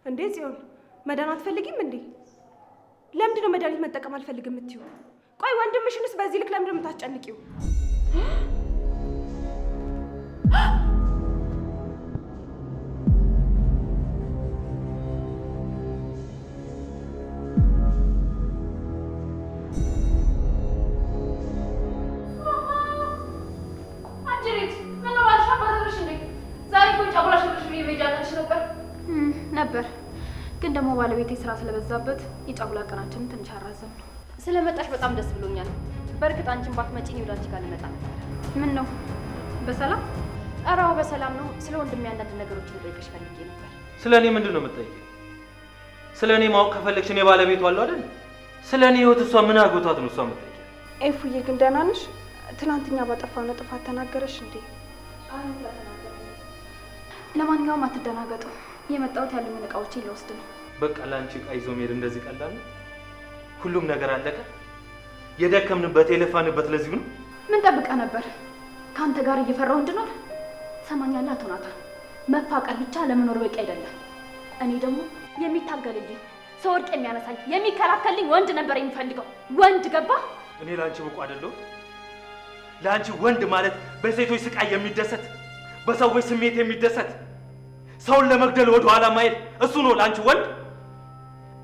እንዴ ጽዮን መዳን አትፈልጊም እንዴ? ለምንድን ነው መድኃኒት መጠቀም አልፈልግም የምትይው? ቆይ ወንድምሽንስ በዚህ ልክ ለምንድን ነው የምታስጨንቂው? ነበር ግን ደግሞ ባለቤቴ ስራ ስለበዛበት የጫጉላ ቀናችንን ትንሽ አራዘም ነው። ስለመጣሽ በጣም ደስ ብሎኛል። በርግጥ አንቺን ባትመጪ ነው ወዳንቺ ጋር ልመጣ ነበር። ምን ነው በሰላም? አራው በሰላም ነው። ስለ ወንድሜ አንዳንድ ነገሮችን ልጠይቅሽ ፈልጌ ነበር። ስለኔ ምንድነው የምትጠይቂው? ስለኔ ማወቅ ከፈለግሽ እኔ ባለቤቱ አለው አይደል? ስለኔ ህይወት እሷ ምን አጎቷት ነው እሷ የምትጠይቂው? ኤፉዬ ግን ደህና ነሽ? ትናንትና ባጠፋነው ጥፋት ተናገረሽ እንዴ? ለማንኛውም አትደናገጡ። የመጣሁት ያሉኝ እቃዎችን ልወስድ ነው። በቃ ላንቺ እቃ ይዞ መሄድ እንደዚህ ቀላል ነው? ሁሉም ነገር አለቀ? የደከምንበት የለፋንበት ለዚህ ነው? ምን ጠብቀህ ነበር? ካንተ ጋር እየፈራው እንድኖር? ሰማኛለህ አቶ ናታን፣ መፋቀር ብቻ ለመኖር በቂ አይደለም። እኔ ደግሞ የሚታገልልኝ ሰወርቅ የሚያነሳኝ የሚከራከልኝ ወንድ ነበር የሚፈልገው። ወንድ ገባ? እኔ ላንቺ ብቁ አይደለሁ? ላንቺ ወንድ ማለት በሴቶች ስቃይ የሚደሰት በሰዎች ስሜት የሚደሰት ሰውን ለመግደል ወደ ኋላ ማይል እሱ ነው ላንቺ ወንድ?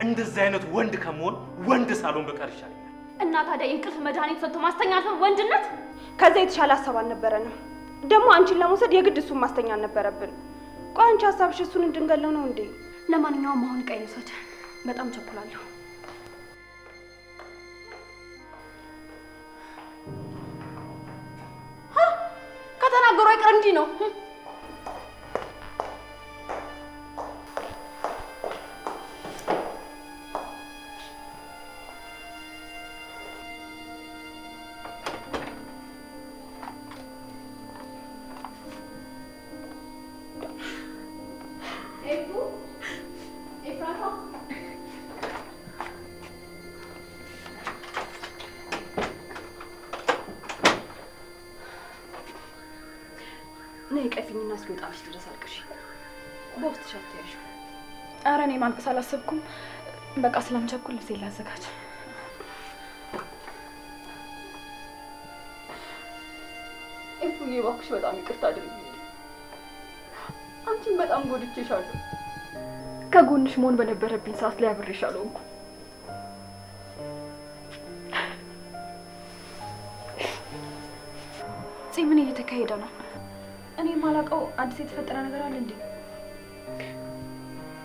እንደዚህ አይነት ወንድ ከመሆን ወንድ ሳሎን በቀር ይሻላል። እና ታዲያ የእንቅልፍ መድኃኒት ሰጥቶ ማስተኛት ነው ወንድነት? ከዛ የተሻለ ሀሳብ አልነበረንም። ደግሞ አንቺን ለመውሰድ የግድ እሱን ማስተኛ አልነበረብን። ቆይ አንቺ ሀሳብሽ እሱን እንድንገለው ነው እንዴ? ለማንኛውም አሁን እቃዬን ውሰድ። በጣም ቸኩላለሁ። ከተናገሩ አይቀር እንዲህ ነው። ነይ ቀፊኝና እስኪወጣልሽ ድረስ አልቅሽ። በውስጥ ሻትያሽ። ኧረ እኔ ማልቀስ አላሰብኩም። በቃ ስለምቸኩል ልብሴን ላዘጋጅ። እፉዬ እባክሽ በጣም ይቅርታ አድርጊልኝ። አንቺን በጣም ጎድቼሻለሁ። ከጎንሽ መሆን በነበረብኝ ሰዓት ላይ አብሬሻለሁ እንኳን። ምን እየተካሄደ ነው? እኔ ማላውቀው አዲስ የተፈጠረ ነገር አለ እንዴ?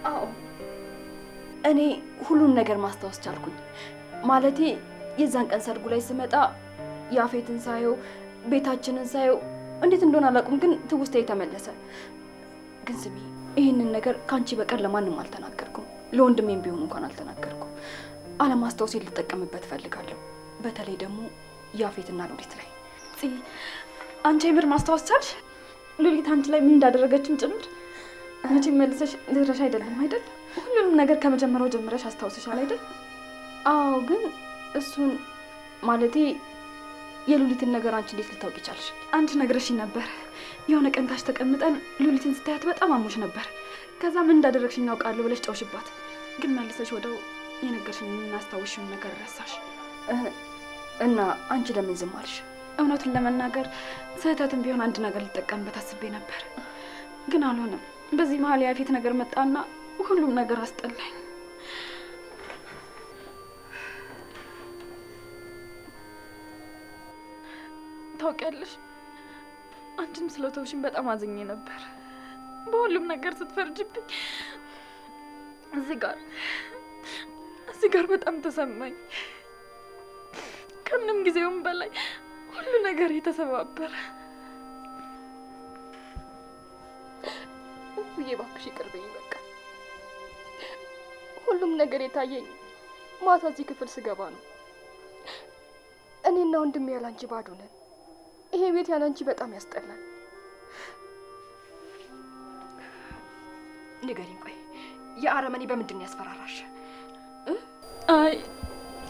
አዎ እኔ ሁሉም ነገር ማስታወስ ቻልኩኝ። ማለቴ የዛን ቀን ሰርጉ ላይ ስመጣ ያፌትን ሳየው ቤታችንን ሳየው እንዴት እንደሆነ አላውቅም፣ ግን ትውስታዬ ተመለሰ። ግን ስሚ፣ ይሄንን ነገር ካንቺ በቀር ለማንም አልተናገርኩም። ለወንድሜም ቢሆን እንኳን አልተናገርኩም። አለማስታወሴን ልጠቀምበት ፈልጋለሁ። በተለይ ደግሞ ያፌትና ሉሊት ላይ። አንቺ የምር ማስታወስ ቻልሽ? ሉሊት አንቺ ላይ ምን እንዳደረገችም ጭምር መቼም መልሰሽ ልትረሺ አይደለም አይደል? ሁሉንም ነገር ከመጀመሪያው ጀምረሽ አስታውሰሻል አይደል? አዎ፣ ግን እሱን ማለቴ የሉሊትን ነገር አንቺ እንዴት ልታውቂ ቻልሽ? አንቺ ነግረሽኝ ነበር። የሆነ ቀን ታች ተቀምጠን ሉሊትን ስታያት በጣም አሞሽ ነበር። ከዛ ምን እንዳደረግሽኝ አውቃለሁ ብለሽ ጨውሽባት። ግን መልሰሽ ወደው የነገርሽኝና እናስታውሽውን ነገር ረሳሽ። እና አንቺ ለምን ዝም አልሽ? እውነቱን ለመናገር ስህተትም ቢሆን አንድ ነገር ልጠቀምበት አስቤ ነበር፣ ግን አልሆነም። በዚህ መሀል ያፌት ነገር መጣና ሁሉም ነገር አስጠላኝ። ታውቂያለሽ፣ አንቺም ስለተውሽኝ በጣም አዝኜ ነበር። በሁሉም ነገር ስትፈርጅብኝ እዚህ ጋር በጣም ተሰማኝ። ከምንም ጊዜውም በላይ ሁሉ ነገር የተሰባበረ። እፉዬ እባክሽ ይቅር በይኝ። በቃ ሁሉም ነገር የታየኝ ማታ እዚህ ክፍል ስገባ ነው። እኔና ወንድሜ ያላንቺ ባዶ ነን። ይሄ ቤት ያላንቺ በጣም ያስጠላል። ንገሪኝ፣ ቆይ የአረመኔ በምንድን ያስፈራራሽ? አይ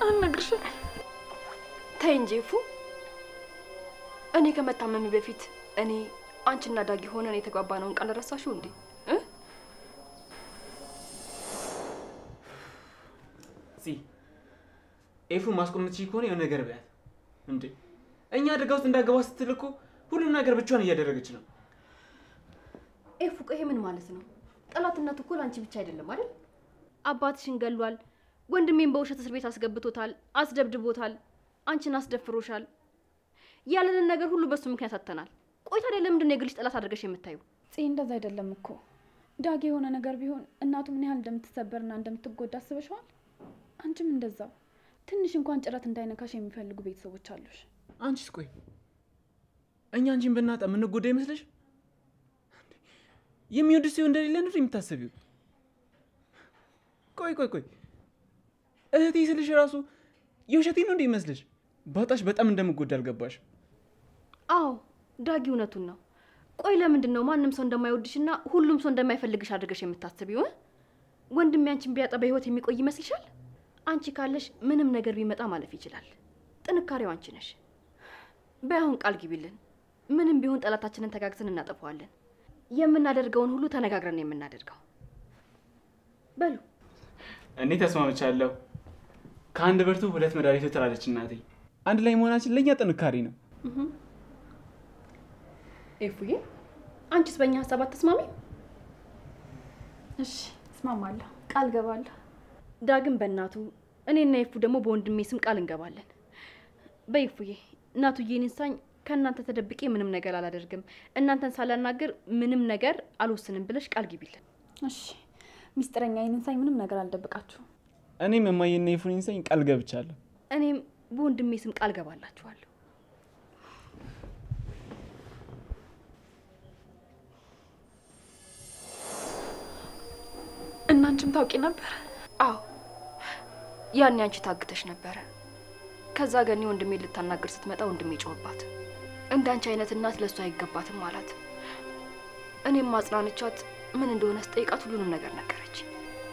አልነግርሽም። ተይ እንጂ እፉ፣ እኔ ከመታመሚ በፊት እኔ አንቺና ዳጊ ሆነን የተጓባነውን ቃል ረሳሽው እንዴ? ኤፉ ማስቆም ትችይ ከሆነ የሆነ ነገር በያት እንዴ። እኛ አደጋ ውስጥ እንዳገባ ስትል እኮ ሁሉም ነገር ብቻዋን እያደረገች ነው። ኤፉ ቆይ ምን ማለት ነው? ጠላትነቱ እኮ ላንቺ ብቻ አይደለም አይደል? አባትሽን ገሏል፣ ወንድሜን በውሸት እስር ቤት አስገብቶታል፣ አስደብድቦታል፣ አንቺን አስደፍሮሻል። ያለንን ነገር ሁሉ በሱ ምክንያት አተናል። ቆይ ታዲያ ለምንድን ነው የግልሽ ጠላት አድርገሽ የምታዩ? እንደዛ አይደለም እኮ ዳጊ የሆነ ነገር ቢሆን እናቱ ምን ያህል እንደምትሰበርና እንደምትጎዳ አስበሽዋል? አንቺም እንደዛው ትንሽ እንኳን ጭረት እንዳይነካሽ የሚፈልጉ ቤተሰቦች አሉሽ። አንቺስ ቆይ እኛ አንቺን ብናጣ ምን ጎዳ ይመስልሽ? የሚወድሽ ሰው እንደሌለ ነው የምታስቢው? ቆይ እህቴ ስልሽ ራሱ የውሸቴ ነው እንዴ ይመስልሽ? ባጣሽ በጣም እንደምጎዳ አልገባሽ? አዎ ዳጊ እውነቱን ነው። ቆይ ለምንድን ነው ማንም ሰው እንደማይወድሽና ሁሉም ሰው እንደማይፈልግሽ አድርገሽ የምታስቢው? ወንድሜ አንቺን ቢያጣ በህይወት የሚቆይ ይመስልሻል? አንቺ ካለሽ ምንም ነገር ቢመጣ ማለፍ ይችላል። ጥንካሬው አንቺ ነሽ። በአሁን ቃል ግቢልን። ምንም ቢሆን ጠላታችንን ተጋግዘን እናጠፋዋለን። የምናደርገውን ሁሉ ተነጋግረን የምናደርገው። በሉ እኔ ተስማምቻለሁ። ከአንድ ብርቱ ሁለት መድኃኒቱ ትላለች እናቴ። አንድ ላይ መሆናችን ለኛ ጥንካሬ ነው። ኤፉዬ አንቺስ በእኛ ሀሳብ አትስማሚ? እሺ እስማማለሁ፣ ቃል ገባለሁ። ዳግም በእናቱ እኔና ኤፉ ደግሞ በወንድሜ ስም ቃል እንገባለን። በኤፉዬ እናቱዬን እንሳኝ ከእናንተ ተደብቄ ምንም ነገር አላደርግም፣ እናንተን ሳላናገር ምንም ነገር አልወስንም ብለሽ ቃል ግቢልን። እሺ ሚስጥረኛ ይንሳኝ፣ ምንም ነገር አልደብቃችሁም። እኔም የማየና ኤፉን እንሳኝ ቃል ገብቻለሁ። እኔም በወንድሜ ስም ቃል ገባላችኋለሁ። እናንቺም ታውቂ ነበር? አዎ ያኔ አንቺ ታግተሽ ነበረ። ከዛ ገኒ ወንድሜ ልታናገር ስትመጣ ወንድሜ ጮህባት። እንዳንቺ አይነት እናት ለሷ አይገባትም ማለት። እኔም ማጽናንቻት ምን እንደሆነ ስጠይቃት ሁሉንም ነገር ነገረች።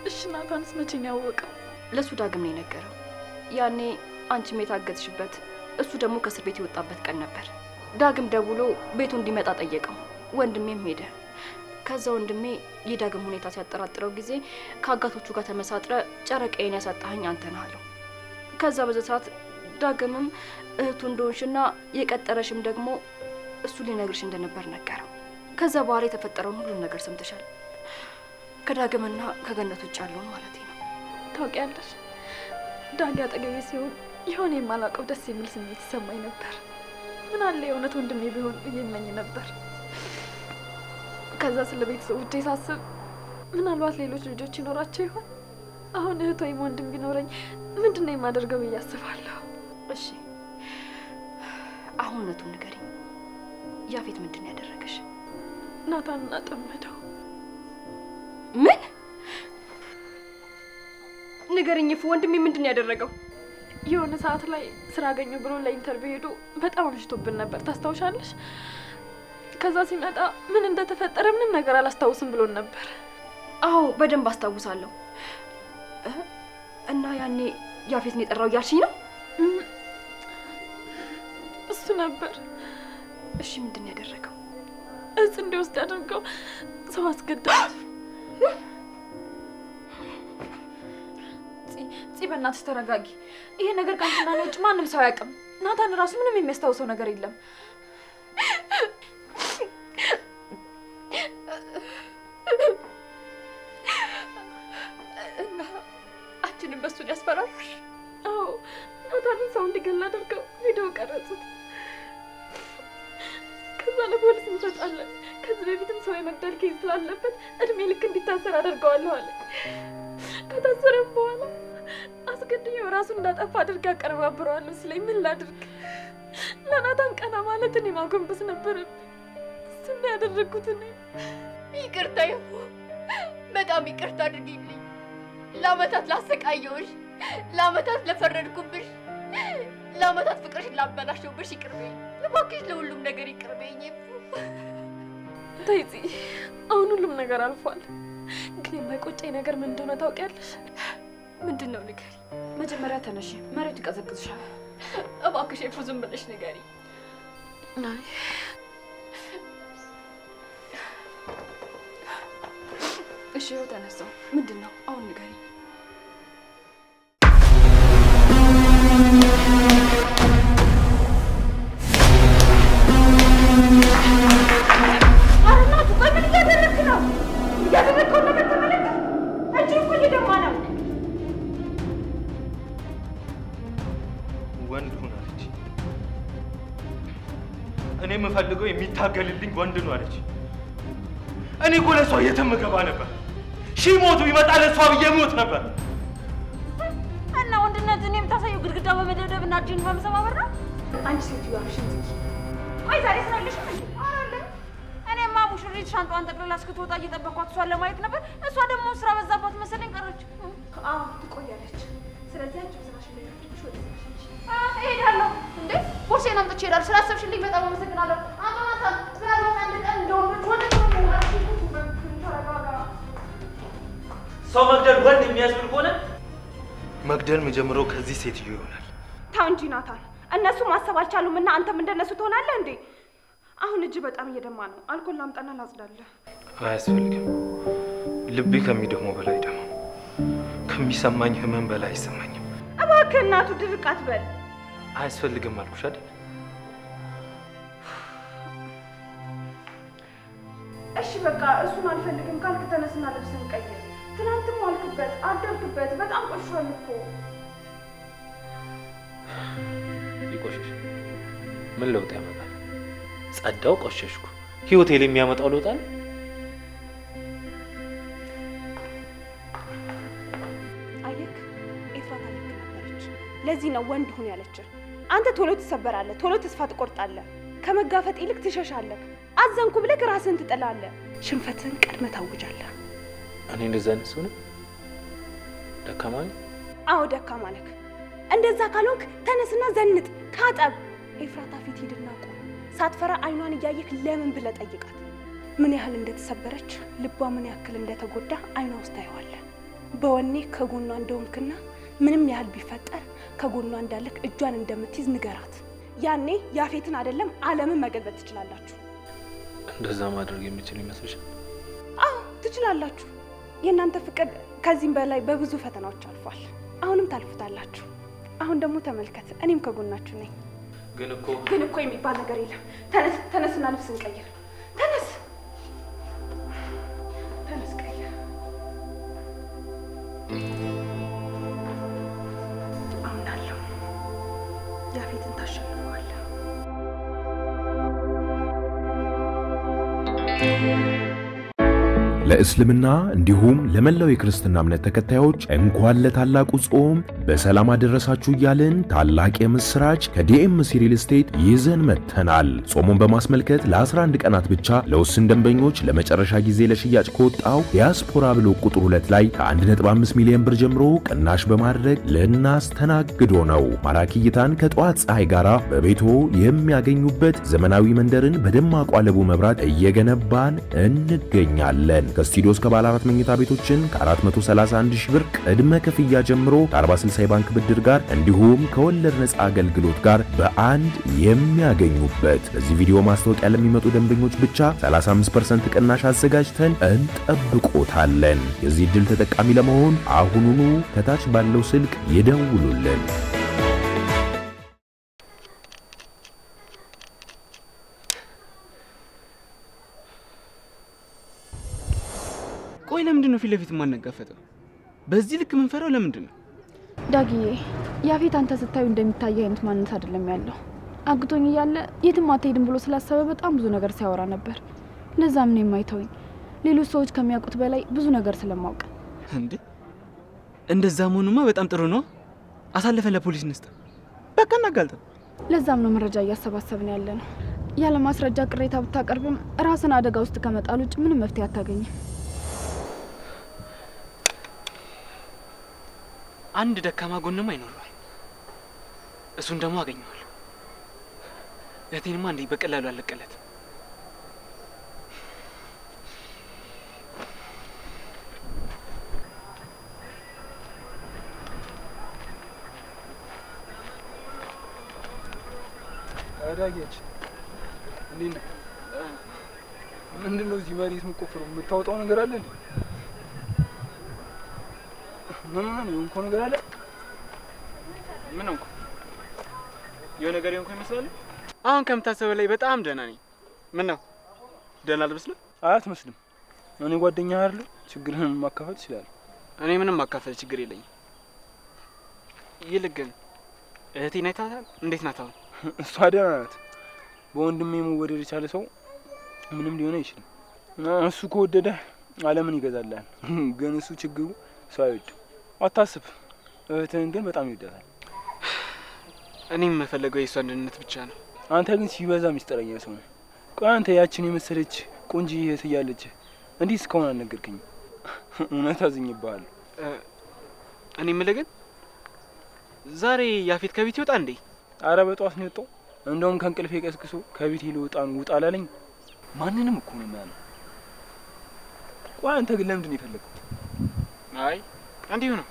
እሺ ናታንስ መቼ ነው ያወቀው? ለሱ ዳግም ነው የነገረው። ያኔ አንቺም የታገትሽበት እሱ ደግሞ ከእስር ቤት የወጣበት ቀን ነበር። ዳግም ደውሎ ቤቱ እንዲመጣ ጠየቀው። ወንድሜም ሄደ። ከዛ ወንድሜ የዳግም ሁኔታ ሲያጠራጥረው ጊዜ ከአጋቶቹ ጋር ተመሳጥረ ጨረቃዬን ያሳጣኸኝ አንተ ነህ አለው። ከዛ በዛ ሰዓት ዳግምም እህቱ እንደሆንሽና የቀጠረሽም ደግሞ እሱ ሊነግርሽ እንደነበር ነገረው። ከዛ በኋላ የተፈጠረውን ሁሉን ነገር ሰምተሻል። ከዳግምና ከገነት ውጭ ያለውን ማለት ነው። ታውቂያለሽ ዳጊ አጠገቤ ሲሆን የሆነ የማላውቀው ደስ የሚል ስሜት ይሰማኝ ነበር። ምን አለ የእውነት ወንድሜ ቢሆን እየመኝ ነበር። ከዛ ስለ ቤተሰቦቼ ሳስብ ምናልባት ሌሎች ልጆች ይኖራቸው ይሆን? አሁን እህት ወይም ወንድም ቢኖረኝ ምንድነው የማደርገው ብዬ አስባለሁ። እሺ አሁን እውነቱን ንገሪኝ። ያፌት ምንድነው ያደረገሽ? ናታንን አጠመደው። ምን? ንገሪኝ እፉ፣ ወንድሜ ምንድነው ያደረገው? የሆነ ሰዓት ላይ ስራ አገኘሁ ብሎ ለኢንተርቪው ሄዶ በጣም አምሽቶብን ነበር፣ ታስታውሻለሽ? ከዛ ሲመጣ ምን እንደተፈጠረ ምንም ነገር አላስታውስም ብሎን ነበር። አዎ በደንብ አስታውሳለሁ። እና ያኔ ያፌትን የጠራው እያልሽኝ ነው? እሱ ነበር። እሺ ምንድነው ያደረገው? እጽ እንዲወስድ አድርገው ሰው አስገደሉት። ፂ በእናትሽ ተረጋጊ። ይሄ ነገር ካንቺና እኔ ውጭ ማንም ሰው አያውቅም። ናታን ራሱ ምንም የሚያስታውሰው ነገር የለም። እና አንቺንም በሱ ሊያስፈራራሽ? አዎ ናታንን ሰው እንዲገል አድርገው ቪዲዮ ቀረጹት። ከዛ ለፖሊስ እንሰጣለን። ከዚህ በፊትም ሰው የመግደል ኬዝ ስላለበት እድሜ ልክ እንዲታሰር አደርገዋለሁ አለ። ከታሰረም በኋላ አስገድዬው ራሱን እንዳጠፋ አድርጋ አቀርባብረዋለሁ ሲለኝ ምን ላድርግ? ለናታን ቀና ማለት እኔ ማጎንበስ ነበረብኝ። እሱን ያደረግኩት እኔ። ይቅርታ ይፉ፣ በጣም ይቅርታ አድርጊልኝ። ለአመታት ላሰቃየሁሽ፣ ለአመታት ለፈረድኩብሽ፣ ለአመታት ፍቅርሽን ላበላሸሁብሽ ይቅር በይኝ እባክሽ። ለሁሉም ነገር ይቅር በይኝ ይፉ። ተይ ፂ፣ አሁን ሁሉም ነገር አልፏል። ግን የማይቆጨኝ ነገር ምን እንደሆነ ታውቂያለሽ? ምንድን ነው ንገሪ። መጀመሪያ ተነሺ፣ መሬቱ ይቀዘቅዝሻል። እባክሽ ይፉ ዝም ብለሽ ንገሪ። አይ እሺ ተነሳው። ምንድን ነው አሁን ንገሪ። የምፈልገው የሚታገልልኝ ወንድ ነው አለች። እኔ እኮ ለሷ የትም ገባ ነበር። ሺህ ሞቱ ይመጣ ለሷ ብዬ ሞት ነበር። እና ወንድነትን የምታሳየው ግድግዳ በመደብደብና እጅን በመሰባበር ነው? አንቺ ሴትዮ አፍሽን ዝጊ። ቆይ ዛሬ ስራልሽ እንዴ? አራለ እኔማ ሙሽሪት ሻንጣዋን ጠቅልላ እስክትወጣ እየጠበኳት እሷን ለማየት ነበር። እሷ ደግሞ ስራ በዛባት መሰለኝ ቀረች። አዎ ትቆያለች። ስለዚህ አንቺ ስራሽ ላይ ትንሽ ወደ እሄዳለሁ። እንዴ ቦርሴን አምጥቼ እሄዳለሁ። ስላሰብሽልኝ በጣም አመሰግናለሁ። አንተናታን ስላልሆነ አንድ ቀን እንደወንዶች ወደ ሰው መግደል ወንድ የሚያስብል ከሆነ መግደል የሚጀምረው ከዚህ ሴትዮ ይሆናል። ታው እንጂ ናታን፣ እነሱ ማሰብ አልቻሉም እና አንተም እንደነሱ ትሆናለህ እንዴ? አሁን እጅ በጣም እየደማ ነው። አልኮል ላምጣና ላጽዳለህ። አያስፈልግም። ልቤ ከሚደማው በላይ ደማ፣ ከሚሰማኝ ህመም በላይ አይሰማኝም። እባክህ እናቱ ድርቅ አትበል። አያስፈልግም አልኩሽ አይደል? እሺ በቃ እሱን አልፈልግም ካልክ ተነስና ልብስን ቀይር። ትናንትም ዋልክበት አደርክበት፣ በጣም ቆሽሿል እኮ። ይቆሽሽ ምን ለውጥ ያመጣል? ጸዳው ቆሸሽኩ። ህይወቴ ላይ የሚያመጣው ለውጥ አለ? አየክ ኤፍራታ ልክ ነበረች። ለዚህ ነው ወንድ ሁን ያለችህ። አንተ ቶሎ ትሰበራለህ፣ ቶሎ ተስፋ ትቆርጣለህ። ከመጋፈጥ ይልቅ ትሸሻለህ። አዘንኩ ብለህ ራስህን ትጥላለህ። ሽንፈትህን ቀድመህ ታውጃለህ። እኔ እንደዛ ነኝ ሰው ነኝ? ደካማ ነኝ? አዎ ደካማ ነህ። እንደዛ ካልሆንክ ተነስና ዘንጥ፣ ታጠብ። ኤፍራታ ፊት ሂድና ቁም። ሳትፈራ አይኗን እያየክ ለምን ብለህ ጠይቃት። ምን ያህል እንደተሰበረች፣ ልቧ ምን ያክል እንደተጎዳ አይኗ ውስጥ ታየዋለህ። በወኔ ከጎኗ እንደሆንክና ምንም ያህል ቢፈጠር ከጎኗ እንዳለክ እጇን እንደምትይዝ ንገራት። ያኔ ያፌትን አይደለም ዓለምን መገልበጥ ትችላላችሁ። እንደዛ ማድረግ የሚችል ይመስልሻል? አዎ ትችላላችሁ። የእናንተ ፍቅር ከዚህም በላይ በብዙ ፈተናዎች አልፏል። አሁንም ታልፉታላችሁ። አሁን ደግሞ ተመልከት፣ እኔም ከጎናችሁ ነኝ። ግን እኮ የሚባል ነገር የለም። ተነስና ልብስን ቀይር። ተነስ ቀይር። አምናለሁ ያፌትን ታሸንፈዋለህ። ለእስልምና እንዲሁም ለመላው የክርስትና እምነት ተከታዮች እንኳን ለታላቁ ጾም በሰላም አደረሳችሁ እያልን ታላቅ የምስራች ከዲኤምሲ ሪል ስቴት ይዘን መጥተናል። ጾሙን በማስመልከት ለ11 ቀናት ብቻ ለውስን ደንበኞች ለመጨረሻ ጊዜ ለሽያጭ ከወጣው ዲያስፖራ ብሎ ቁጥር 2 ላይ ከ1.5 ሚሊዮን ብር ጀምሮ ቅናሽ በማድረግ ልናስተናግዶ ነው። ማራኪ እይታን ከጠዋት ፀሐይ ጋር በቤቶ የሚያገኙበት ዘመናዊ መንደርን በደማቁ አለቡ መብራት እየገነባን እንገኛለን። ከስቱዲዮ እስከ ባለ 4 መኝታ ቤቶችን ከ431 ሺህ ብር ቅድመ ክፍያ ጀምሮ ከ40/60 የባንክ ብድር ጋር እንዲሁም ከወለድ ነፃ አገልግሎት ጋር በአንድ የሚያገኙበት። በዚህ ቪዲዮ ማስታወቂያ ለሚመጡ ደንበኞች ብቻ 35% ቅናሽ አዘጋጅተን እንጠብቆታለን። የዚህ ድል ተጠቃሚ ለመሆን አሁኑኑ ከታች ባለው ስልክ ይደውሉልን። ቆይ ለምንድን ነው ፊት ለፊት ማንጋፈጠው? በዚህ ልክ ምን ፈራው ለምንድን ነው? ዳጊዬ ያፌት አንተ ስታዩ እንደሚታይ አይነት ማንነት አይደለም ያለው። አግቶኝ እያለ የትም አትሄድም ብሎ ስላሰበ በጣም ብዙ ነገር ሲያወራ ነበር። ለዛም ነው የማይተውኝ። ሌሎች ሰዎች ከሚያውቁት በላይ ብዙ ነገር ስለማውቅ። እንዴ እንደዛ መሆኑማ በጣም ጥሩ ነው። አሳልፈ ለፖሊስ እንስጥ፣ በቃ እናጋልጠው። ለዛም ነው መረጃ እያሰባሰብን ያለ ነው። ያለ ማስረጃ ቅሬታ ብታቀርብም ራስን አደጋ ውስጥ ከመጣል ውጭ ምንም መፍትሄ አታገኝም። አንድ ደካማ ጎንማ ይኖረዋል። እሱን ደግሞ አገኘዋለሁ። እህቴንማ እንዴ በቀላሉ አለቀለት። አዳጌች እንዴ ምንድነው እዚህ መሬት የምትቆፍረው? የምታወጣው ነገር አለ እንዴ? ምን እንኳን ነገር አለ? ምን እንኳን የሆነ ነገር እንኳን ይመስላል። አሁን ከምታሰበው ላይ በጣም ደህና ነኝ። ምን ነው ደህና አልመስልም? አትመስልም። እኔ ጓደኛ አይደል? ችግርህን ማካፈል ይችላል። እኔ ምንም ማካፈል ችግር የለኝም። ይልቅ ግን እህቴ ናታል እንዴት ናት አሁን? እሷ ደህና ናት። በወንድሜ መወደድ የቻለ ሰው ምንም ሊሆን አይችልም። እሱ ከወደደ ዓለምን ይገዛላል። ግን እሱ ችግሩ ሰው አይወድም። አታስብ፣ እህትህን ግን በጣም ይወዳታል። እኔም የምፈልገው የእሷ አንድነት ብቻ ነው። አንተ ግን ሲበዛ ሚስጥረኛ ሰው ነህ። ቆይ አንተ ያችን የመሰለች ቆንጆ እህት እያለች እንዲህ እስካሁን አልነገርከኝም? እውነት አዝኜብሃለሁ። እኔ የምልህ ግን ዛሬ ያፌት ከቤት ይወጣ እንዴ? አረ በጧት ነው የወጣው። እንደውም ከእንቅልፌ ቀስቅሶ ከቤት ሊወጣ ነው ውጣ አላለኝ። ማንንም እኮ ነው የሚያለው። ቆይ አንተ ግን ለምንድን ነው የፈለገው? አይ እንዲሁ ነው።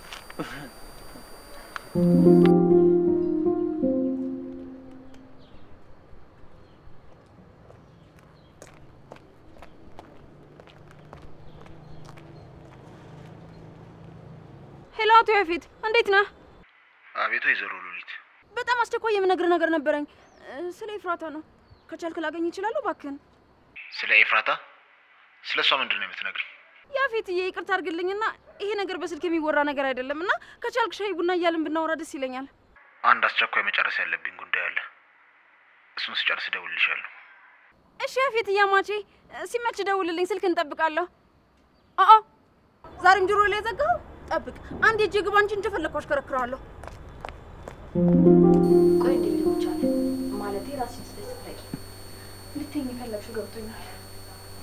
ሄሎ አቶ ያፌት እንዴት ነህ? አቤት ወይዘሮ ሉሊት። በጣም አስቸኳይ የምነግርህ ነገር ነበረኝ። ስለ ኤፍራታ ነው። ከቻልክ ላገኝ እችላለሁ እባክህን? ስለ ኤፍራታ? ስለሷ ምንድን ነው የምትነግሪኝ? ያፌትዬ ይቅርታ አድርግልኝና ይሄ ነገር በስልክ የሚወራ ነገር አይደለምና ከቻልክ ሻይ ቡና እያልን ብናወራ ደስ ይለኛል። አንድ አስቸኳይ መጨረስ ያለብኝ ጉዳይ አለ። እሱን ስጨርስ እደውልልሻለሁ። እሺ ያፌትዬ አማቼ፣ ሲመች ደውልልኝ፣ ስልክ እንጠብቃለሁ። ዛሬም ጆሮ ላይ ዘጋው። ጠብቅ፣ አንድ እጄ ግባ እንጂ እንደፈለኩ አሽከረክራለሁ። ቆይ እንዴ ሊሆን ይችላል ማለት ራስሽን ስለስፈለጊ ልትይኝ የፈለግሽው ገብቶኛል።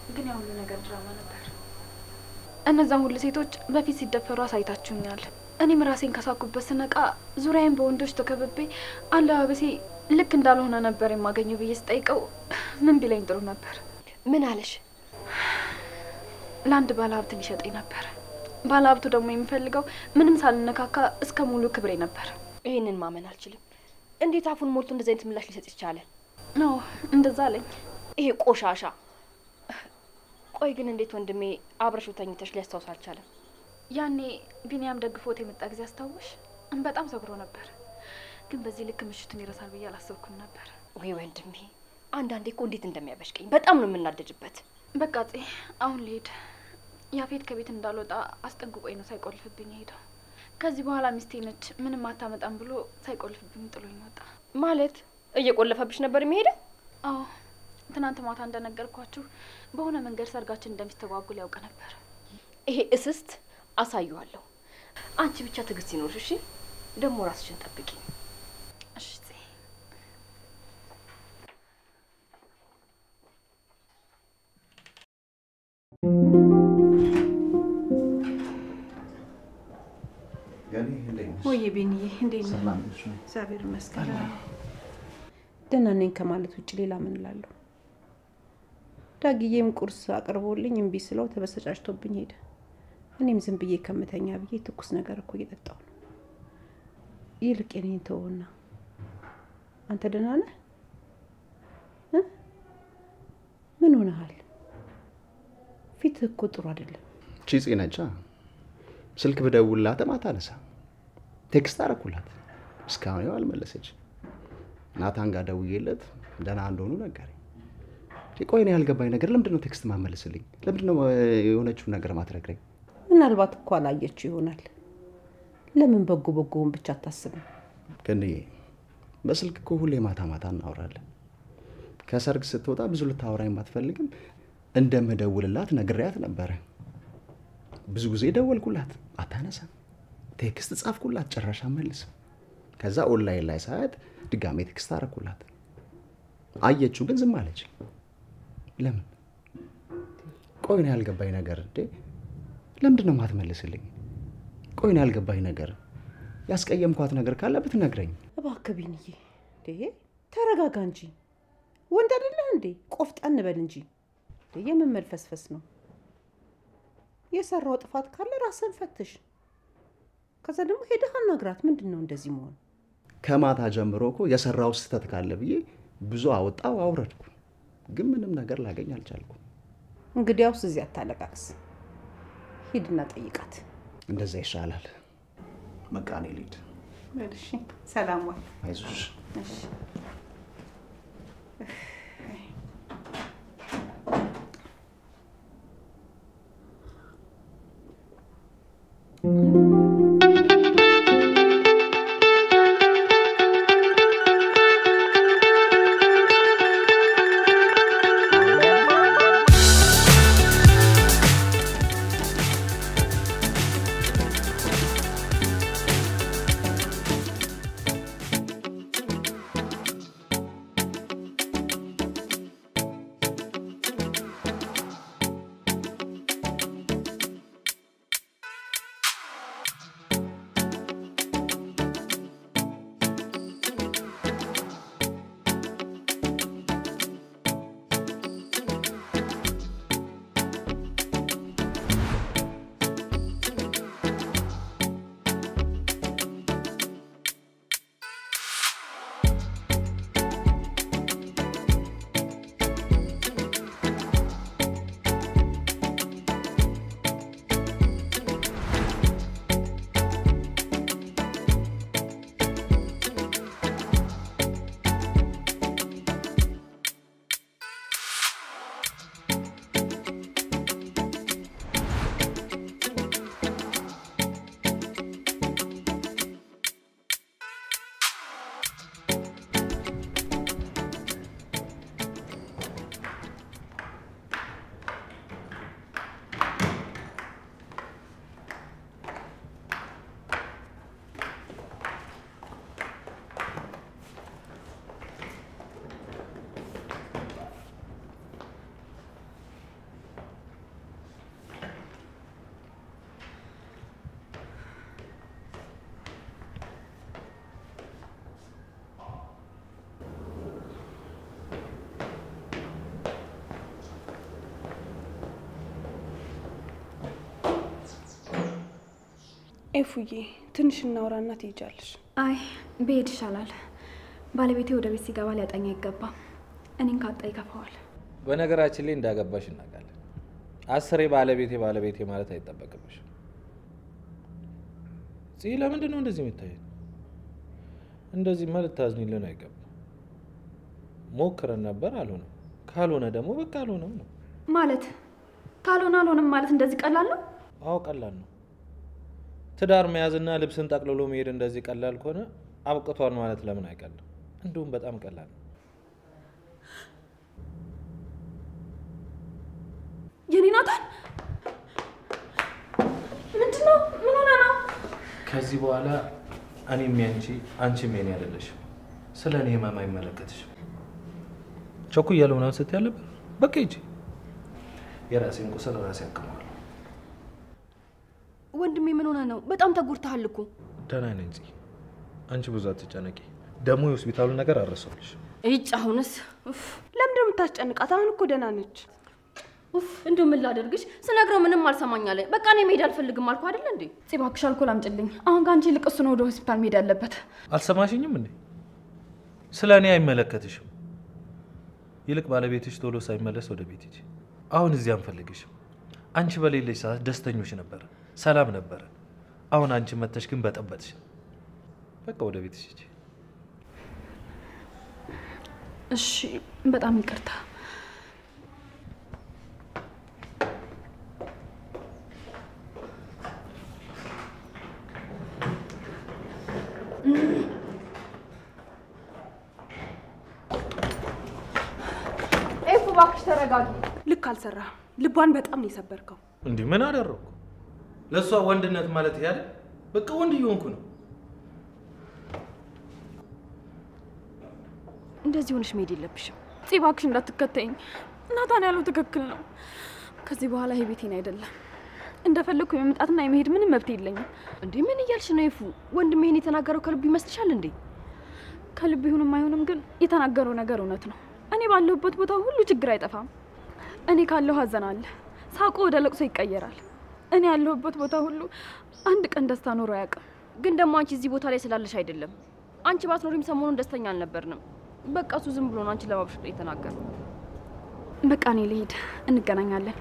ግን ያው ሁሉ ነገር ድራማ ነበር። እነዛን ሁሉ ሴቶች በፊት ሲደፈሩ አሳይታችሁኛል። እኔም ራሴን ከሳኩበት ስነቃ ዙሪያዬን በወንዶች ተከብቤ አለባበሴ ልክ እንዳልሆነ ነበር የማገኘው ብዬ ስጠይቀው ምን ቢለኝ ጥሩ ነበር? ምን አለሽ? ለአንድ ባለሀብት ሊሸጠኝ ነበር። ባለሀብቱ ደግሞ የሚፈልገው ምንም ሳልነካካ እስከ ሙሉ ክብሬ ነበር። ይሄንን ማመን አልችልም። እንዴት አፉን ሞልቶ እንደዚህ አይነት ምላሽ ሊሰጥ ይቻላል? ነው እንደዛ አለኝ። ይሄ ቆሻሻ። ቆይ ግን እንዴት ወንድሜ አብረሽው ተኝተሽ ሊያስታውስ አልቻለም? ያኔ ቢኒያም ደግፎት የመጣ ጊዜ አስታውሽ? በጣም ሰብሮ ነበር። ግን በዚህ ልክ ምሽቱን ይረሳል ብዬ አላሰብኩም ነበር። ወይ ወንድሜ፣ አንዳንዴ እኮ እንዴት እንደሚያበሽቀኝ በጣም ነው የምናደድበት። በቃ አሁን ልሄድ። ያፌት ከቤት እንዳልወጣ አስጠንቅቆኝ ነው ሳይቆልፍብኝ ሄደው። ከዚህ በኋላ ሚስቴ ነች ምንም አታመጣም ብሎ ሳይቆልፍብኝ ጥሎኝ ወጣ። ማለት እየቆለፈብሽ ነበር የሚሄደው? አዎ፣ ትናንት ማታ እንደነገርኳችሁ በሆነ መንገድ ሰርጋችን እንደሚስተጓጉል ያውቅ ነበር። ይሄ እስስት አሳየዋለሁ። አንቺ ብቻ ትዕግስት ይኖርሽ እሺ? ደግሞ ራስሽን ጠብቂ እሺ? ወይ ቢኒዬ እንዴት ነህ? ሰላም ነሽ? እግዚአብሔር ይመስገን ደህና ነኝ ከማለት ውጭ ሌላ ምን እላለሁ? ዳግዬም ቁርስ አቅርቦልኝ እምቢ ስለው ተበሰጫጭቶብኝ ሄደ። እኔም ዝም ብዬ ከምተኛ ብዬ ትኩስ ነገር እኮ እየጠጣሁ ነው። ይልቅ የኔን ተውና አንተ ደህና ነህ? ምን ሆነሃል? ፊትህ እኮ ጥሩ አይደለም። ቺጽ ነቻ ስልክ ብደውልላት ማታነሳ። ቴክስት አረኩላት እስካሁን ያው አልመለሰች። ናታን ጋር ደውዬለት ደህና እንደሆኑ ነገረኝ። ቆይ ነው ያልገባኝ ነገር ለምንድን ነው ቴክስት ማመለስልኝ? ለምንድን ነው የሆነችው ነገር ማትነግረኝ? ምናልባት እኮ አላየችው ይሆናል። ለምን በጎውን ብቻ አታስብም? ግን በስልክ እኮ ሁሌ ማታ ማታ እናወራለን። ከሰርግ ስትወጣ ብዙ ልታወራኝ ባትፈልግም እንደምደውልላት ነግሬያት ነበረ። ብዙ ጊዜ ደወልኩላት አታነሳም። ቴክስት ጻፍኩላት ጭራሽ አትመልስም። ከዛ ኦንላይን ላይ ሳያት ድጋሜ ቴክስት አረኩላት። አየችው ግን ዝም አለች። ለምን? ቆይ ነው ያልገባኝ ነገር እንዴ ለምንድን ነው ማትመልስልኝ? ቆይ ነው ያልገባኝ ነገር ያስቀየምኳት ነገር ካለ ብትነግረኝ። እባክህ ቢኒዬ እንዴ ተረጋጋ እንጂ ወንድ አይደለህ እንዴ? ቆፍጠን በል እንጂ። የምን መልፈስፈስ ነው? የሰራው ጥፋት ካለ ራስን ፈትሽ። ከዛ ደግሞ ሄደህ አናግራት። ምንድነው እንደዚህ መሆን? ከማታ ጀምሮ እኮ የሰራው ስህተት ካለ ብዬ ብዙ አወጣው አውረድኩ፣ ግን ምንም ነገር ላገኝ አልቻልኩም። እንግዲያውስ እዚህ አታለቃቅስ፣ ሂድና ጠይቃት። እንደዛ ይሻላል። መቃኔ ልሂድ። እሺ ሰላም ዋል። አይዞሽ። እሺ ኤፉዬ ትንሽ እናውራና ትይጃለሽ። አይ ብሄድ ይሻላል። ባለቤቴ ወደ ቤት ሲገባ ሊያጠኛ አይገባም። እኔን ካጣ ይከፋዋል። በነገራችን ላይ እንዳገባሽ እናውቃለን። አስሬ ባለቤቴ ማለት አይጠበቅብሽ። ለምንድን ነው እንደዚህ የምታየው? እንደዚህ ማለት ታዝኒልን አይገባም። ሞክረን ነበር አልሆነም። ካልሆነ ደግሞ በቃ አልሆነም ነው ማለት። ካልሆነ አልሆነም ማለት እንደዚህ ቀላል ነው? አዎ ቀላል ነው። ትዳር መያዝና ልብስን ጠቅልሎ መሄድ እንደዚህ ቀላል ከሆነ አብቅቷል ማለት ለምን አይቀልም? እንደውም በጣም ቀላል ነው። የኔ ናታን ምንድነው? ምን ሆነ ነው? ከዚህ በኋላ እኔም ያንቺ አንቺም የኔ አይደለሽም። ስለኔ ህመም አይመለከትሽም። ቸኩያለሁ ምናምን ስትይ አለበት። በቃ ሂጂ። የራሴን ቁስል ራሴ አክማለሁ። ወንድሜ ምን ሆነ ነው? በጣም ተጎድተሃል እኮ። ደህና ነኝ እንጂ አንቺ ብዙ አትጨነቂ። ደግሞ የሆስፒታሉን ነገር አረሳሁልሽ። እጭ አሁንስ ለምን እንደምታስጨንቃት? አሁን እኮ ደህና ነች። እንደው ምን ላደርግሽ? ስነግረው ምንም አልሰማኝ አለ። በቃ እኔ መሄድ አልፈልግም አልኩ አይደል እንዴ? እባክሽ አልኮል አምጪልኝ። አሁን ካንቺ ልቅ እሱ ነው ወደ ሆስፒታል መሄድ ያለበት። አልሰማሽኝም እንዴ? ስለኔ አይመለከትሽም። ይልቅ ባለቤትሽ ቶሎ ሳይመለስ ወደ ቤት ሂጂ። አሁን እዚህ አንፈልግሽም። አንቺ በሌለሽ ሰዓት ደስተኞች ነበር፣ ሰላም ነበር። አሁን አንቺ መተሽ ግን በጠበጥሽ። በቃ ወደ ቤትሽ ሂጂ። እሺ በጣም ይቅርታ። እባክሽ ተረጋጊ። ልክ አልሰራህም። ልቧን በጣም ነው የሰበርከው። እንዴ ምን አደረኩ? ለሷ ወንድነት ማለት ያለ በቃ ወንድ እየሆንኩ ነው። እንደዚህ ሆነሽ መሄድ የለብሽም። እባክሽ እንዳትከተይኝ። ናታን ያለው ትክክል ነው። ከዚህ በኋላ ይሄ ቤቴን አይደለም። እንደፈለኩ የመምጣትና የመሄድ ምንም መብት የለኝም። እንዴ ምን እያልሽ ነው ይፉ? ወንድሜ እኔ የተናገረው ከልብ ይመስልሻል እንዴ? ከልብ ይሁንም አይሁንም ግን የተናገረው ነገር እውነት ነው። እኔ ባለሁበት ቦታ ሁሉ ችግር አይጠፋም። እኔ ካለው ሀዘን አለ፣ ሳቆ ወደ ለቅሶ ይቀየራል። እኔ ያለሁበት ቦታ ሁሉ አንድ ቀን ደስታ ኖሮ አያውቅም። ግን ደግሞ አንቺ እዚህ ቦታ ላይ ስላለሽ አይደለም። አንቺ ባትኖሪም ሰሞኑን ደስተኛ አልነበርንም። በቃ እሱ ዝም ብሎ ነው አንቺ ለማብሸት የተናገረው። በቃ እኔ ልሂድ፣ እንገናኛለን።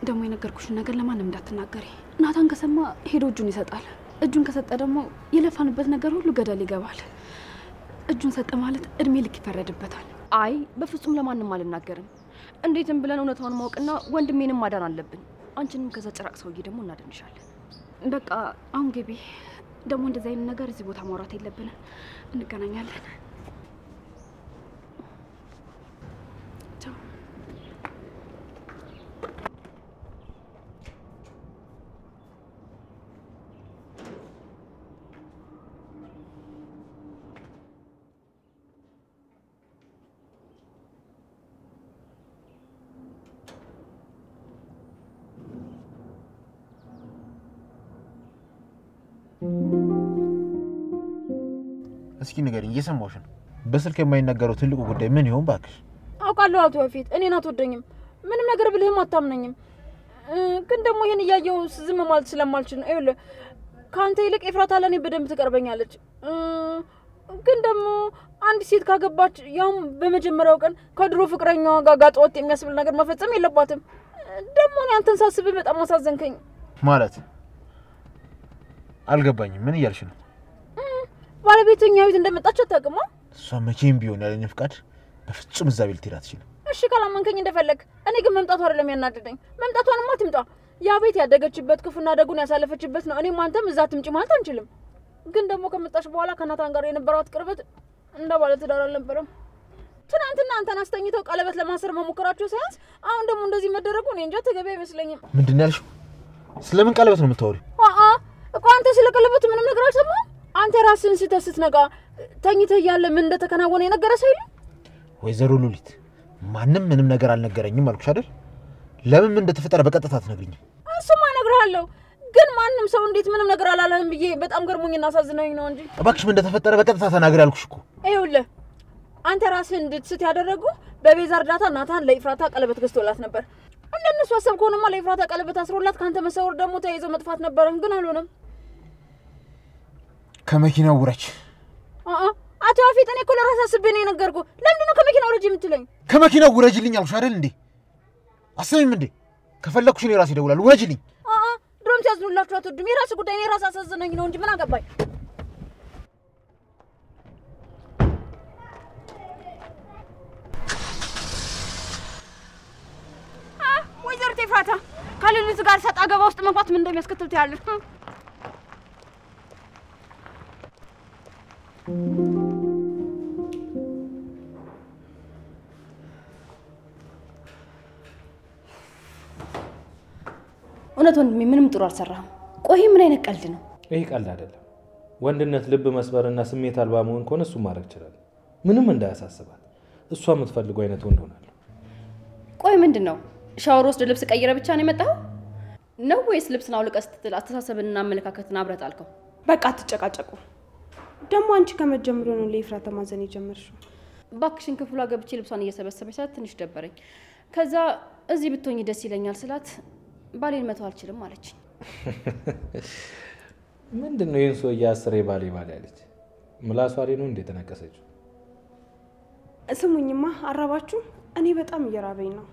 ደግሞ የነገርኩሽን ነገር ለማንም እንዳትናገሪ። ናታን ከሰማ ሄዶ እጁን ይሰጣል። እጁን ከሰጠ ደግሞ የለፋንበት ነገር ሁሉ ገደል ይገባል። እጁን ሰጠ ማለት እድሜ ልክ ይፈረድበታል። አይ በፍጹም ለማንም አልናገርም። እንዴትም ብለን እውነታውን ማወቅና ወንድሜንም ማዳን አለብን። አንቺንም ከዛ ጭራቅ ሰውዬ ደግሞ እናድንሻለን። በቃ አሁን ግቢ። ደግሞ እንደዚህ አይነት ነገር እዚህ ቦታ ማውራት የለብንም። እንገናኛለን። ቻው። እስኪ ንገሪኝ፣ እየሰማሁሽ ነው። በስልክ የማይነገረው ትልቁ ጉዳይ ምን ይሆን ባክሽ? አውቃለሁ አቶ ወፊት፣ እኔን አትወደኝም። ምንም ነገር ብልህም አታምነኝም። ግን ደግሞ ይሄን እያየሁ ዝም ማለት ስለማልችል ነው። ይኸውልህ ካንተ ይልቅ ኤፍራታ ለኔ በደንብ ትቀርበኛለች። ግን ደግሞ አንድ ሴት ካገባች ያውም በመጀመሪያው ቀን ከድሮ ፍቅረኛዋ ጋር ጋጠወጥ የሚያስብል ነገር መፈጸም የለባትም። ደግሞ እኔ አንተን ሳስብ በጣም አሳዘንከኝ። ማለት አልገባኝም። ምን እያልሽ ነው? ባለቤትኛ ቤት እንደመጣች አታውቅም? እሷ መቼም ቢሆን ያለኝ ፍቃድ በፍጹም እዛ ቤት ትሄድ አትችልም። እሺ ካላመንከኝ እንደፈለግ። እኔ ግን መምጣቷ አይደለም ያናደደኝ። መምጣቷንማ ትምጣ። ያ ቤት ያደገችበት ክፉና ደጉን ያሳለፈችበት ነው። እኔም አንተም እዛ ትምጪ ማለት አንችልም። ግን ደግሞ ከመጣሽ በኋላ ከናታን ጋር የነበራት ቅርበት እንደ ባለ ትዳር አልነበረም። ትናንትና አንተን አስተኝተው ቀለበት ለማሰር መሞከራቸው ሳይንስ አሁን ደግሞ እንደዚህ መደረጉ እኔ እንጃ ተገቢ አይመስለኝም። ምንድን ነው ያልሽው? ስለምን ቀለበት ነው የምታወሪው? እኮ አንተ ስለ ቀለበቱ ምንም ነገር አልሰማህም? አንተ ራስህን ስትነቃ ተኝተህ እያለ ምን እንደተከናወነ የነገረ ሰው የለም? ወይዘሮ ሉሊት ማንም ምንም ነገር አልነገረኝም አልኩሽ አይደል? ለምን ምን እንደተፈጠረ በቀጥታ አትነግሪኝም? እሱማ እነግርሃለሁ፣ ግን ማንም ሰው እንዴት ምንም ነገር አላለህም ብዬ በጣም ገርሞኝና አሳዝነኝ ነው እንጂ። እባክሽ ምን እንደተፈጠረ በቀጥታ ተናገሪ አልኩሽ እኮ። ይኸውልህ አንተ ራስህን እንድትስት ያደረጉ በቤዛ እርዳታ ናታን ለኤፍራታ ቀለበት ገዝቶላት ነበር። እንደነሱ አሰብከውንማ ለኤፍራታ ቀለበት አስሮላት ካንተ መሰወር ደግሞ ተይዞ መጥፋት ነበር ግን አልሆነም ከመኪናው ውረጅ አቶ አፊት እኔ እኮ ለራስ አስቤ ነው የነገርኩህ ለምንድን ነው ከመኪናው ውረጅ የምትለኝ ከመኪናው ውረጅልኝ አልኩሽ አይደል እንዴ አሰሚም እንዴ ከፈለኩሽ እኔ ራሴ እደውላለሁ ውረጅልኝ ድሮም ሲያዝኑላችሁ አትወዱም የራስ ጉዳይ እኔ ራስ አሳዘነኝ ነው እንጂ ምን አገባኝ ወይዘሮ ኤፍራታ ከሌሎች ጋር ሰጣ ገባ ውስጥ መግባት ምን እንደሚያስከትል ታያለሽ እውነት ወንድሜ ምንም ጥሩ አልሰራህም ቆይ ምን አይነት ቀልድ ነው ይሄ ቀልድ አይደለም ወንድነት ልብ መስበርና ስሜት አልባ መሆን ከሆነ እሱ ማድረግ ይችላል ምንም እንዳያሳስባት እሷ የምትፈልገው አይነት ወንድ ሆናለሁ ቆይ ምንድነው ሻወር ወስደ ልብስ ቀይረ ብቻ ነው የመጣው ነው ወይስ ልብስና አውልቀስ ትጥል አስተሳሰብና አመለካከትና አብረት አልከው በቃ ተጨቃጨቁ ደሞ አንቺ ከመጀመሩ ነው ለኤፍራታ ማዘን የጀመርሽው ባክሽን ክፍሏ ገብቼ ልብሷን እየሰበሰበች ሳት ትንሽ ደበረኝ ከዛ እዚህ ብትሆኚ ደስ ይለኛል ስላት ባሌን መተው አልችልም አለችኝ ምንድነው ይሄን ሰው ያስሬ ባሌ ያለች ምላሷ ላይ ነው እንዴ ተነቀሰችው ስሙኝማ አራባችሁ እኔ በጣም እየራበኝ ነው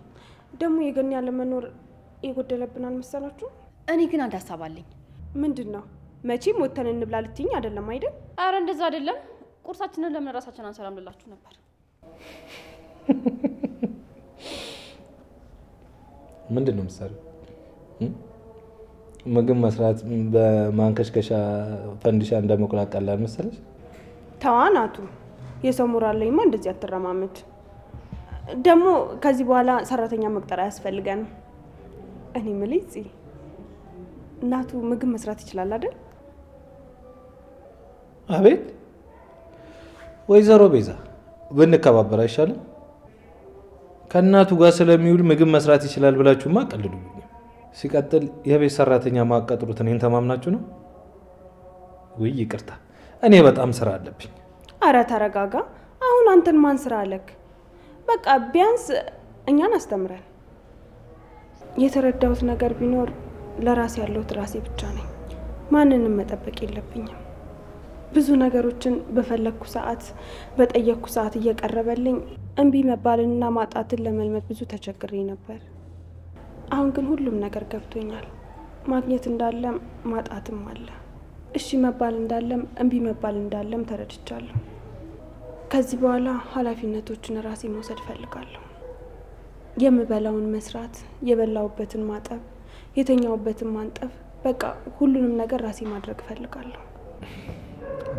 ደሞ የገን ያለ መኖር ይጎደለብናል መሰላችሁ እኔ ግን አንድ ሐሳብ አለኝ ምንድነው መቼም ወተን እንብላ ልትይኝ አይደለም አይደል አረ እንደዛ አይደለም ቁርሳችንን ለምን ራሳችን አንሰራም ልላችሁ ነበር ምንድነው ምሳሌ ምግብ መስራት በማንከሽከሻ ፈንዲሻ እንደመቆላቀል ቀላል መሰለሽ ተዋናቱ የሰው ሞራል ላይማ እንደዚህ አትረማመድ ደሞ ከዚህ በኋላ ሰራተኛ መቅጠር አያስፈልገንም እኔ ምልጽ እናቱ ምግብ መስራት ይችላል አይደል አቤት ወይዘሮ ቤዛ ብንከባበር አይሻልም ከእናቱ ጋር ስለሚውል ምግብ መስራት ይችላል ብላችሁማ ቀልዱልኝ ሲቀጥል የቤት ሰራተኛ ማቀጥሩት እኔን ተማምናችሁ ነው ወይ ይቅርታ እኔ በጣም ስራ አለብኝ አረ ተረጋጋ አሁን አንተን ማን ስራ አለክ በቃ ቢያንስ እኛን አስተምረን የተረዳሁት ነገር ቢኖር ለራሴ ያለሁት ራሴ ብቻ ነኝ ማንንም መጠበቅ የለብኝም ብዙ ነገሮችን በፈለኩ ሰዓት በጠየቅኩ ሰዓት እየቀረበልኝ እንቢ መባልና ማጣትን ለመልመድ ብዙ ተቸግሬ ነበር አሁን ግን ሁሉም ነገር ገብቶኛል ማግኘት እንዳለም ማጣትም አለ እሺ መባል እንዳለም እንቢ መባል እንዳለም ተረድቻለሁ ከዚህ በኋላ ኃላፊነቶችን ራሴ መውሰድ ፈልጋለሁ የምበላውን መስራት የበላውበትን ማጠብ የተኛውበትን ማንጠፍ በቃ ሁሉንም ነገር ራሴ ማድረግ ፈልጋለሁ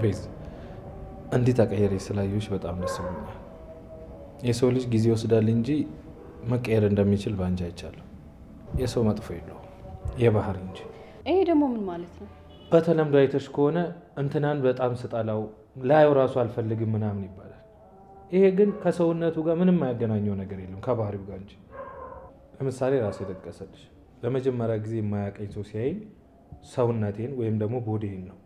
ቤዝ እንዴት አቀየሬ ስላየሽ በጣም ደስ ብሎኛል የሰው ልጅ ጊዜ ወስዳል እንጂ መቀየር እንደሚችል ባንጃ አይቻለሁ የሰው መጥፎ የለው የባህር እንጂ ይሄ ደግሞ ምን ማለት ነው በተለምዶ አይተሽ ከሆነ እንትናን በጣም ስጣላው ላይው ራሱ አልፈልግም ምናምን ይባላል ይሄ ግን ከሰውነቱ ጋር ምንም ያገናኘው ነገር የለም ከባህሪው ጋር እንጂ ለምሳሌ ራሴ ተጠቀሰልሽ ለመጀመሪያ ጊዜ የማያቀኝ ሰው ሲያይ ሰውነቴን ወይም ደግሞ ቦዲዬን ነው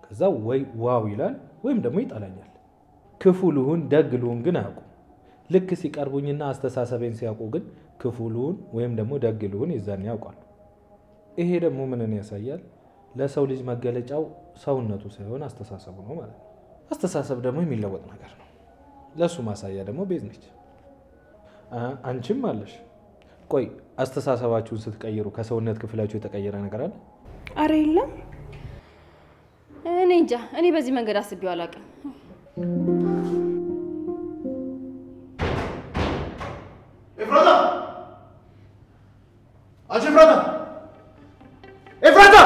ከዛ ወይ ዋው ይላል ወይም ደግሞ ይጣላኛል ክፉ ልሁን ደግ ልሁን ግን አያውቁ ልክ ሲቀርቡኝና አስተሳሰቤን ሲያውቁ ግን ክፉ ልሁን ወይም ደግሞ ደግ ልሁን ይዛን ያውቃሉ ይሄ ደግሞ ምንን ያሳያል ለሰው ልጅ መገለጫው ሰውነቱ ሳይሆን አስተሳሰቡ ነው ማለት ነው አስተሳሰብ ደግሞ የሚለወጥ ነገር ነው ለሱ ማሳያ ደግሞ ቤዝ ነች አንቺም አለሽ ቆይ አስተሳሰባችሁን ስትቀይሩ ከሰውነት ክፍላችሁ የተቀየረ ነገር አለ አረ የለም እኔ እንጃ እኔ በዚህ መንገድ አስቤው አላውቅም ኤፍራታ አንቺ ኤፍራታ ኤፍራታ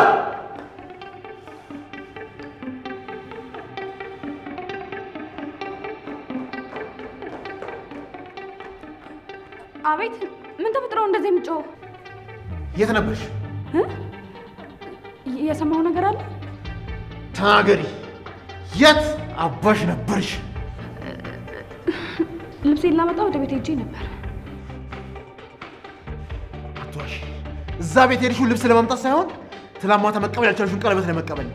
አቤት ምን ተፈጥሮ እንደዚህ የምጮህ የት ነበርሽ የሰማው ነገር አለ ተናገሪ የት አባሽ ነበርሽ ልብሴን ላመጣ ወደ ቤት ሄጄ ነበር አትዋሽ እዛ ቤት ሄድሽው ልብስ ለማምጣት ሳይሆን ትላማታ መቀበል ያልቻልሽውን ቀለበት ለመቀበል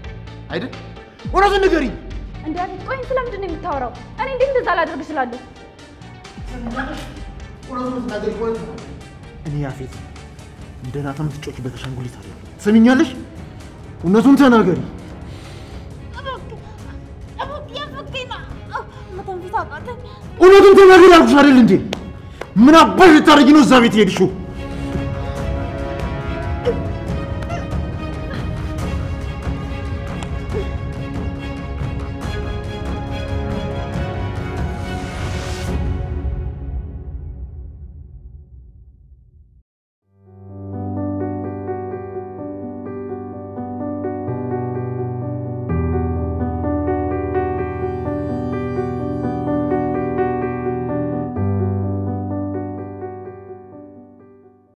አይደል ወራቱን ንገሪኝ እንዴ አቤት ቆይ ስለምንድን ነው የምታወራው እኔ እንዴት እንደዛ ላደርግ እችላለሁ ወራቱን ንገሪኝ እኔ ያፌት እንደ ናታ የምትጮችበት አሻንጉሊት አይደለም። ትሰሚኛለሽ? እውነቱን ተናገሪ። እውነቱን ተናገሪ አልኩሽ አይደል እንዴ? ምን አባሽ ልታረጊ ነው እዛ ቤት ሄድሽው?